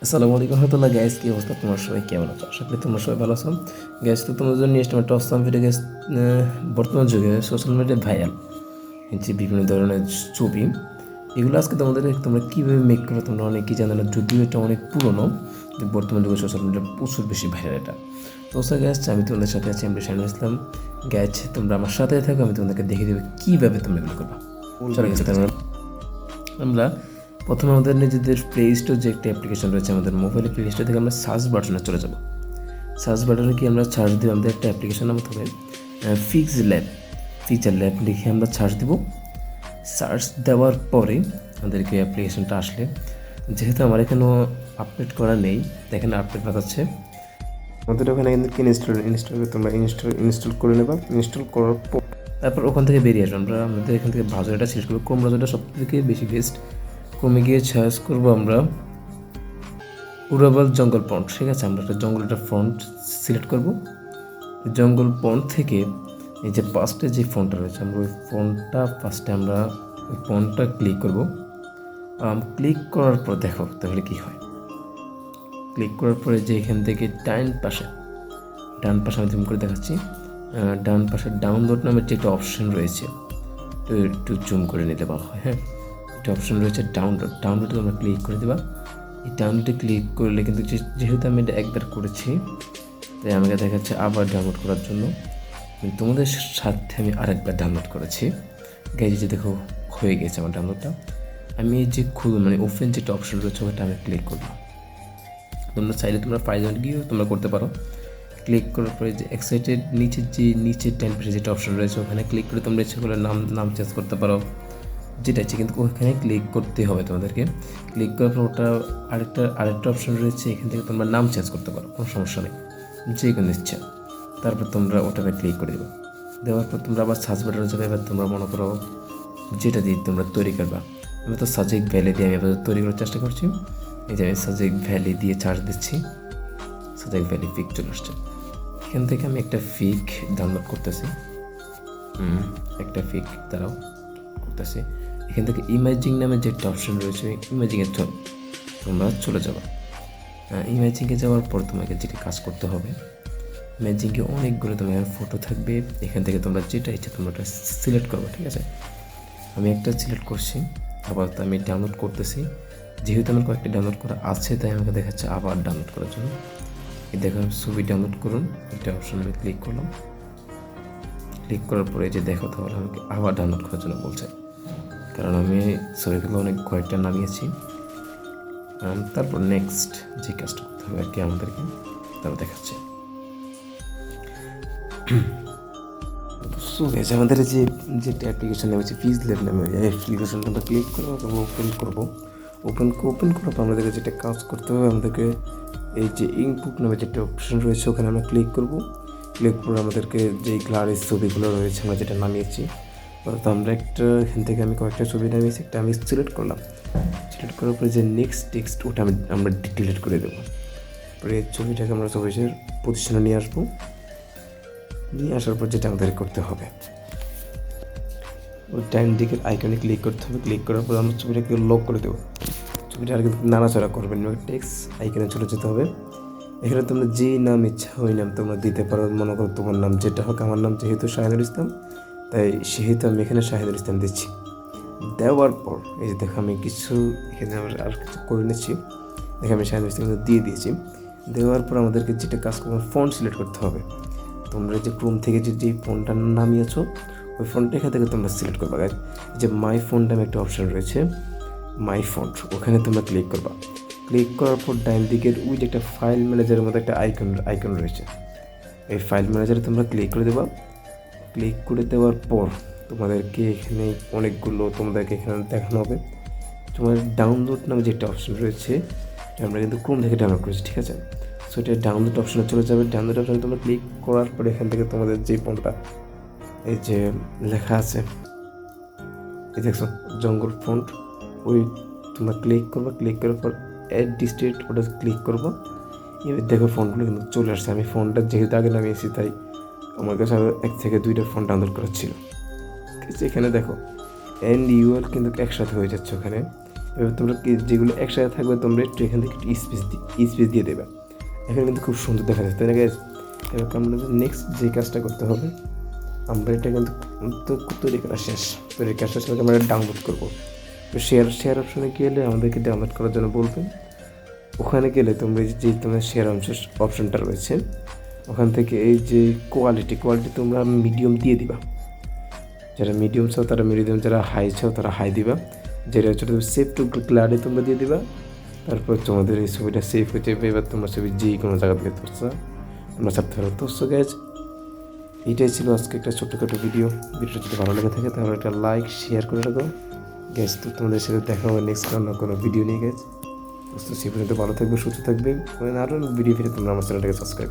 আসসালামু আলাইকুম রহমতুল্লাহ গ্যাস, কী অবস্থা? তোমার সবাই কেমন আছো? আশা করি তোমরা সবাই ভালো আছো। গ্যাস, তো তোমাদের জন্য নিয়ে আসলাম একটা অসাম ভিডিও। গ্যাস, বর্তমান যুগে সোশ্যাল মিডিয়ায় ভাইরাল যে বিভিন্ন ধরনের ছবি, এগুলো আজকে তোমরা কীভাবে মেক করো তোমরা অনেকেই জানো না, যদিও এটা অনেক পুরনো। বর্তমান যুগে সোশ্যাল মিডিয়া প্রচুর বেশি ভাইরাল এটা। তো স্যার গ্যাস, আমি তোমাদের সাথে আছি, আমি শাহিনুল ইসলাম। গ্যাস, তোমরা আমার সাথে থাকো, আমি তোমাদেরকে দেখিয়ে দেবো কীভাবে তোমরা এগুলো করবা। চলো গেছে আমরা প্রথমে আমাদের নিজেদের প্লে স্টোর যে একটা অ্যাপ্লিকেশন রয়েছে আমাদের মোবাইলের প্লে স্টোর থেকে আমরা সার্চ বাটনে চলে যাব। সার্চ বাটনে কি আমরা সার্চ দিব, আমাদের একটা অ্যাপ্লিকেশন নাম হবে ফিচার ল্যাব লিখে আমরা সার্চ দেব। সার্চ দেওয়ার পরে আমাদেরকে অ্যাপ্লিকেশনটা আসলে, যেহেতু আমার এখানেও আপডেট করা নেই, এখানে আপডেট বাতাচ্ছে আমাদের ওখানে কিন্তু ইনস্টল তোমরা ইনস্টল করে নেবা। ইনস্টল করার পর তারপর ওখান থেকে বেরিয়ে আসবো। আমাদের এখান থেকে ব্রাউজারটা সিলেক্ট করবো। ক্রোম ব্রাউজারটা সব থেকে বেশি বেস্ট। ক্রমে গিয়ে সার্চ করবো আমরা উড়াবাল জঙ্গল পন্ড। ঠিক আছে, আমরা একটা জঙ্গলটা ফন্ট সিলেক্ট করব। জঙ্গল পন্ড থেকে এই যে ফার্স্টে যে ফোনটা রয়েছে, আমরা ওই ফোনটা ফার্স্টে আমরা ওই ফোনটা ক্লিক করব। ক্লিক করার পর দেখো তাহলে কি হয়। ক্লিক করার পরে যে এখান থেকে ডান পাশে আমি জুম করে দেখাচ্ছি, ডান পাশে ডাউনলোড নামের যে একটা অপশন রয়েছে, তো একটু জুম করে নিতে ভালো হয়। হ্যাঁ, একটা অপশন রয়েছে ডাউনলোডে তোমরা ক্লিক করে দেবা। এই ডাউনলোডে ক্লিক করলে কিন্তু যেহেতু আমি এটা একবার করেছি, তাই আমাকে দেখাচ্ছে আবার ডাউনলোড করার জন্য। তোমাদের সাথে আমি আরেকবার ডাউনলোড করেছি। গাইজ, যে দেখো হয়ে গেছে আমার ডাউনলোডটা। আমি এই যে ওপেন যেটা অপশন রয়েছে ওটা আমি ক্লিক করলাম। তোমরা চাইলে তোমরা ফাইল গিয়েও তোমরা করতে পারো। ক্লিক করার পরে যে এক্সাইটেড নিচের ডান পাশে যেটা অপশন রয়েছে ওখানে ক্লিক করে তোমরা ইচ্ছে করলে নাম চেঞ্জ করতে পারো, যেটা ইচ্ছে, কিন্তু ওখানে ক্লিক করতে হবে তোমাদেরকে। ক্লিক করার পর ওটা আরেকটা অপশন রয়েছে, এখান থেকে তোমরা নাম চেঞ্জ করতে পারো, কোনো সমস্যা নেই, যে কোনো ইচ্ছা। তারপর তোমরা ওটাতে ক্লিক করে দেবে। দেওয়ার পর তোমরা আবার সার্চ বাটনে যাবে। এবার তোমরা মনে করো যেটা দিয়ে তোমরা তৈরি করবা। আমি তো সাজেক ভ্যালি দিয়ে আমি তৈরি করার চেষ্টা করছি। এই যে আমি সাজেক ভ্যালি দিয়ে চার্জ দিচ্ছি, সাজেক ভ্যালি পিক চলে আসছে। এখান থেকে আমি একটা ফিক ডাউনলোড করতেছি। একটা ফিক তারাও করতেছি। এখান থেকে ইমেজিং নামে যে একটা অপশন রয়েছে, ইমেজিংয়ে তোমরা চলে যাবে। ইমেজিংয়ে যাওয়ার পর তোমাকে যেটা কাজ করতে হবে, ইমেজিংয়ে অনেকগুলো তোমার ফটো থাকবে। এখান থেকে তোমরা যেটা ইচ্ছে তোমরা একটা সিলেক্ট করবে। ঠিক আছে, আমি একটা সিলেক্ট করছি, আবার তো আমি ডাউনলোড করতেছি। যেহেতু আমার কয়েকটা ডাউনলোড করা আছে, তাই আমাকে দেখাচ্ছে আবার ডাউনলোড করার জন্য। এই দেখো ছবি ডাউনলোড করুন, একটা অপশন আমি ক্লিক করলাম। ক্লিক করার পরে যে দেখো তাহলে আমাকে আবার ডাউনলোড করার জন্য বলছে, কারণ আমি ছবিগুলো কয়েকটা নামিয়েছি। তারপর নেক্সট যে কাজটা করতে হবে আর কি আমাদেরকে তারা দেখাচ্ছে। সো গাইস, আমাদের যেটা অ্যাপ্লিকেশন নাম হচ্ছে ফিজ ল্যাব নামে, এই অ্যাপ্লিকেশনটা আমরা ক্লিক করবো এবং ওপেন করার পর আমাদেরকে যেটা কাজ করতে হবে, আমাদেরকে এই যে ইনপুট নামে যেটা অপশন রয়েছে ওখানে আমরা ক্লিক করবো। ক্লিক করে আমাদেরকে যেই গ্লারের ছবিগুলো রয়েছে আমরা যেটা নামিয়েছি, তো আমরা এখান থেকে আমি কয়েকটা ছবি নামিয়েছি, একটা আমি সিলেক্ট করলাম। সিলেক্ট করার পরে যে নেক্সট টেক্সট ওটা আমরা ডিলিট করে দেবো। পরে এই ছবিটাকে আমরা ছবিটার পজিশনে নিয়ে আসার পর যেটা আমাদের করতে হবে, ওই ডান দিকের আইকনে ক্লিক করতে হবে। ক্লিক করার পর আমরা ছবিটাকে লক করে দেবো। ছবিটা আর কিন্তু নাড়াচাড়া করবেন না, টেক্সট আইকনে চলে যেতে হবে। এখানে তোমরা যেই নাম ইচ্ছা ওই নাম তোমরা দিতে পারো। মনে করো তোমার নাম যেটা হোক, আমার নাম যেহেতু শাহিনুল ইসলাম, তাই সেহেতু আমি এখানে শাহিনুল ইসলাম দিচ্ছি। দেওয়ার পর এই যে দেখো আমি এখানে আর কিছু করে নিচ্ছি। দেখো আমি শাহিনুল ইসলাম দিয়ে দিয়েছি। দেওয়ার পর আমাদেরকে যেটা কাজ করবো, ফন্ট সিলেক্ট করতে হবে। তোমরা যে ক্রোম থেকে যে ফোনটা নামিয়েছো ওই ফোনটা এখান থেকে তোমরা সিলেক্ট করবা। এই যে মাই ফোন নামে একটা অপশন রয়েছে, মাই ফন্ট, ওখানে তোমরা ক্লিক করবা। ক্লিক করার পর ডান দিকের ওই যে একটা ফাইল ম্যানেজারের মতো একটা আইকন রয়েছে, এই ফাইল ম্যানেজারে তোমরা ক্লিক করে দেবা। ক্লিক করে দেওয়ার পর তোমাদেরকে এখানে অনেকগুলো তোমাদেরকে এখানে দেখানো হবে। তোমার ডাউনলোড নামে যে একটা অপশন রয়েছে, আমরা কিন্তু ক্রোম থেকে ডাউনলোড করেছি। ঠিক আছে, সো এটা ডাউনলোড অপশনে চলে যাবে। ডাউনলোড অপশনে তোমরা ক্লিক করার পরে এখান থেকে তোমাদের যে ফোনটা এই যে লেখা আছে, এই দেখছো জঙ্গল ফন্ট, ওই তোমরা ক্লিক করবা। ক্লিক করার পর অ্যাড ডিস্ট্রিক্ট ওটা ক্লিক করবো। এবার দেখো ফোনগুলো কিন্তু চলে আসছে। আমি ফোনটা যেহেতু আগে নামিয়েছি, তাই আমার কাছে আরও 1 থেকে 2টা ফোন ডাউনলোড করা ছিল। ঠিক আছে, এখানে দেখো এন্ড ইউআর কিন্তু একসাথে হয়ে যাচ্ছে ওখানে। এবার তোমরা যেগুলো একসাথে থাকবে তোমরা একটু এখান থেকে একটু স্পেস দিয়ে দেবে। এখানে কিন্তু খুব সুন্দর দেখা যাচ্ছে, তাই না গাইজ? এবার আমাদের নেক্সট যে কাজটা করতে হবে, আমরা এটা কিন্তু তৈরি করা শেষ। তৈরি কাজটা শেষ আমরা ডাউনলোড করবো। তো শেয়ার অপশনে গেলে আমাদেরকে ডাউনলোড করার জন্য বলবে। ওখানে গেলে তোমরা যে তোমার শেয়ার অপশনটা রয়েছে, ওখান থেকে এই যে কোয়ালিটি তোমরা মিডিয়াম দিয়ে দিবা। যারা মিডিয়াম চাও তারা মিডিয়াম, যারা হাই চাও তারা হাই দিবা। যেটা হচ্ছে সেভ টু ক্লাউডে তোমরা দিয়ে দিবা। তারপর তোমাদের এই ছবিটা সেভ হয়ে যাবে। এবার তোমরা ছবি যে কোনো জায়গা থেকে তুলছো তোমরা ছাড়তে পারো। তো গ্যাস, এইটাই ছিল আজকে একটা ছোট্টখাটো ভিডিওটা যদি ভালো লেগে থাকে তাহলে একটা লাইক শেয়ার করে রাখো গ্যাস। তো তোমাদের সাথে দেখা হবে নেক্সট কোনো ভিডিও নিয়ে গ্যাস। তো সে পর্যন্ত ভালো থাকবে, সুস্থ থাকবে। আরও ভিডিও ফিরে তোমরা আমার চ্যানেলটাকে সাবস্ক্রাইব